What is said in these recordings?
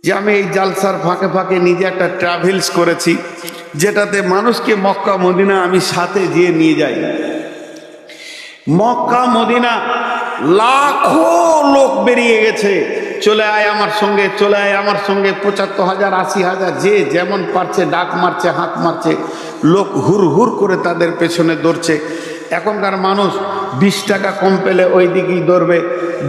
যে আমি এই জালসার ফাঁকে ফাঁকে নিজে একটা ট্রাভেলস করেছি, যেটাতে মানুষকে মক্কা মদিনা আমি সাথে যেয়ে নিয়ে যাই। মক্কা মদিনা লাখো লোক বেরিয়ে গেছে, চলে আয় আমার সঙ্গে, চলে আয় আমার সঙ্গে। ৭৫,০০০, ৮০,০০০, যে যেমন পারছে ডাক মারছে, হাঁক মারছে, লোক হুর হুর করে তাদের পেছনে দৌড়ছে। এখনকার মানুষ ২০ টাকা কম পেলে ওই দিকেই দৌড়বে,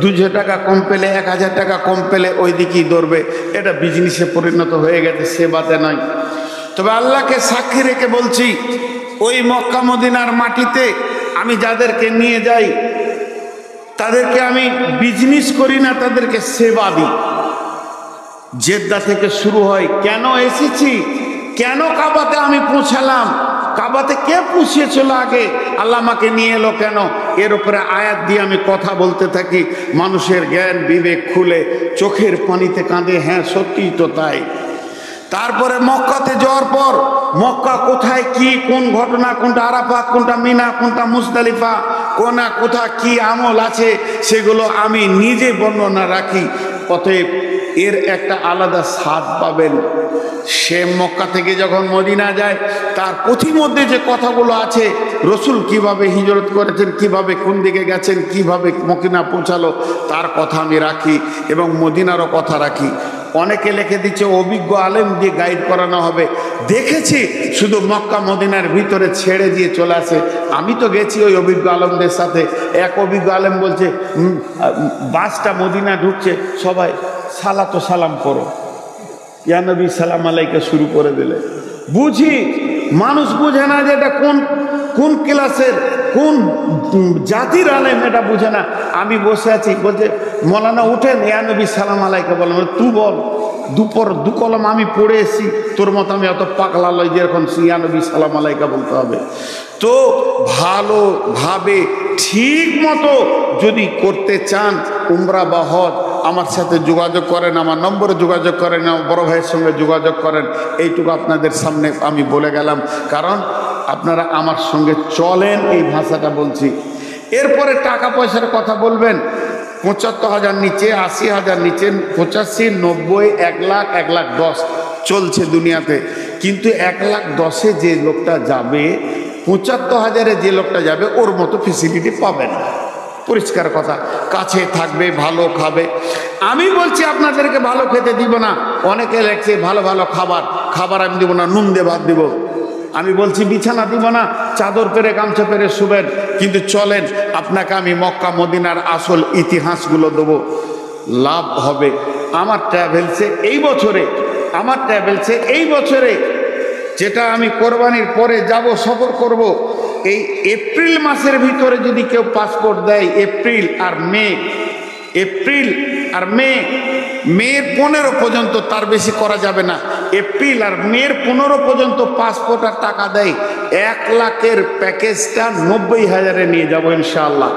২০০ টাকা কম পেলে, ১,০০০ টাকা কম পেলে ওই দিকেই দৌড়বে। এটা বিজনেসে পরিণত হয়ে গেছে, সেবাতে নয়। তবে আল্লাহকে সাক্ষী রেখে বলছি, ওই মক্কা মদিনার মাটিতে আমি যাদেরকে নিয়ে যাই তাদেরকে আমি বিজনেস করি না, তাদেরকে সেবা দিই। জেদ্দা থেকে শুরু হয়, কেন এসেছি, কেন কাবাতে আমি পৌঁছালাম, কাবাতে কে পৌঁছেছিল আগে, আল্লাহ আমাকে নিয়ে এলো কেন, এর উপরে আয়াত দিয়ে আমি কথা বলতে থাকি। মানুষের জ্ঞান বিবেক খুলে চোখের পানিতে কাঁদে, হ্যাঁ সত্যিই তো তাই। তারপরে মক্কাতে যাওয়ার পর মক্কা কোথায় কি, কোন ঘটনা, কোনটা আরাফাত, কোনটা মিনা, কোনটা মুজদালিফা, কোনা কোথা কি আমল আছে, সেগুলো আমি নিজে বর্ণনা রাখি। অতএব এর একটা আলাদা স্বাদ পাবেন। সে মক্কা থেকে যখন মদিনা যায়, তার পথিমধ্যে যে কথাগুলো আছে, রসুল কিভাবে হিজরত করেছেন, কিভাবে কোন দিকে গেছেন, কিভাবে মদিনা পৌঁছালো, তার কথা আমি রাখি এবং মদিনারও কথা রাখি। অনেকে লিখে দিচ্ছে অভিজ্ঞ আলেম দিয়ে গাইড করানো হবে। দেখেছি শুধু মক্কা মদিনার ভিতরে ছেড়ে দিয়ে চলে আসে। আমি তো গেছি ওই অভিজ্ঞ আলেমদের সাথে। এক অভিজ্ঞ আলেম বলছে, বাসটা মদিনা ঢুকছে, সবাই সালাতো সালাম করো, ইয়া নবী সালাম আলাইকা শুরু করে দিলে। বুঝি মানুষ বুঝে না যে এটা কোন কোন ক্লাসের কোন জাতির আলেম, এটা বুঝে না। আমি বসে আছি, বলছে মৌলানা উঠেন, ইয়া নবী সালাম আলাইকা বলেন। তুই বল, দু কলম আমি পড়ে এসেছি, তোর মতো আমি অত পাগলা লয় যে এখন ইয়া নবী সালাম আলাইকা বলতে হবে। তো ভালোভাবে ঠিক মতো যদি করতে চান উমরা বা হজ, আমার সাথে যোগাযোগ করেন, আমার নম্বরে যোগাযোগ করেন, আমার বড় ভাইয়ের সঙ্গে যোগাযোগ করেন। এইটুকু আপনাদের সামনে আমি বলে গেলাম, কারণ আপনারা আমার সঙ্গে চলেন, এই ভাষাটা বলছি। এরপরে টাকা পয়সার কথা বলবেন, ৭৫,০০০ নিচে, ৮০,০০০ নিচে, ৮৫, ৯০, ১ লাখ, ১,১০,০০০ চলছে দুনিয়াতে। কিন্তু ১,১০,০০০ যে লোকটা যাবে, ৭৫,০০০ যে লোকটা যাবে, ওর মতো ফেসিলিটি পাবে না। পরিষ্কার কথা, কাছে থাকবে, ভালো খাবে। আমি বলছি আপনাদেরকে ভালো খেতে দিব না। অনেকে লেখছে ভালো ভালো খাবার আমি দিব না, নুন দিয়ে ভাত দিব। আমি বলছি বিছানা দিব না, চাদর পেরে গামছা পেরে শুবেন। কিন্তু চলেন, আপনাকে আমি মক্কা মদিনার আসল ইতিহাসগুলো দেবো, লাভ হবে। আমার ট্রাভেলসে এই বছরে যেটা আমি কোরবানির পরে যাব, সফর করব, এই এপ্রিল মাসের ভিতরে যদি কেউ পাসপোর্ট দেয়, এপ্রিল আর মের ১৫ পর্যন্ত, তার বেশি করা যাবে না। এপ্রিল আর মের ১৫ পর্যন্ত পাসপোর্ট আর টাকা দেয়, ১ লাখের প্যাকেজটা ৯০,০০০ নিয়ে যাবো ইনশাআল্লাহ।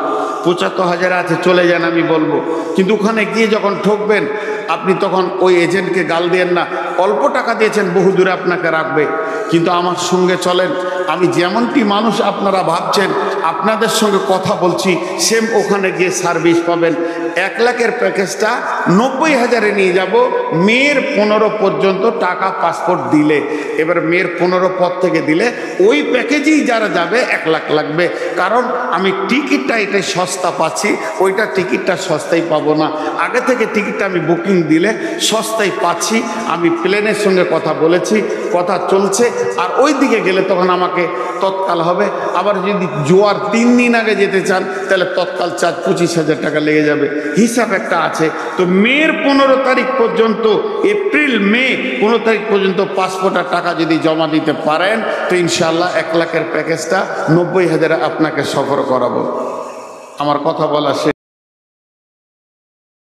৭৫,০০০ আছে, চলে যান আমি বলবো। কিন্তু ওখানে গিয়ে যখন ঠকবেন, আপনি তখন ওই এজেন্টকে গাল দিয়েন না, অল্প টাকা দিয়েছেন, বহু দূরে আপনাকে রাখবে। কিন্তু আমার সঙ্গে চলেন, আমি যেমনটি মানুষ আপনারা ভাবছেন, আপনাদের সঙ্গে কথা বলছি, সেম ওখানে গিয়ে সার্ভিস পাবেন। ১ লাখের প্যাকেজটা ৯০,০০০ নিয়ে যাব, মের ১৫ পর্যন্ত টাকা পাসপোর্ট দিলে। এবার মের ১৫ পর থেকে দিলে ওই প্যাকেজেই যারা যাবে ১ লাখ লাগবে। কারণ আমি টিকিটটা এটাই সস্তা পাচ্ছি, ওইটা টিকিটটা সস্তায় পাবো না। আগে থেকে টিকিটটা আমি বুকিং দিলে সস্তায় পাচ্ছি। আমি প্লেনের সঙ্গে কথা বলেছি, কথা চলছে। আর ওই দিকে গেলে তখন আমাকে তৎকাল হবে। আবার যদি জোয়ার ৩ দিন আগে যেতে চান, তাহলে তৎকাল চার্জ ২৫,০০০ টাকা লেগে যাবে, হিসাব একটা আছে। তো মের ১৫ তারিখ পর্যন্ত, এপ্রিল মে ১৫ তারিখ পর্যন্ত পাসপোর্টের টাকা যদি জমা দিতে পারেন, তো ইনশাআল্লাহ ১ লাখের প্যাকেজটা ৯০,০০০ আপনাকে সফর করাবো। আমার কথা বলা শেষ।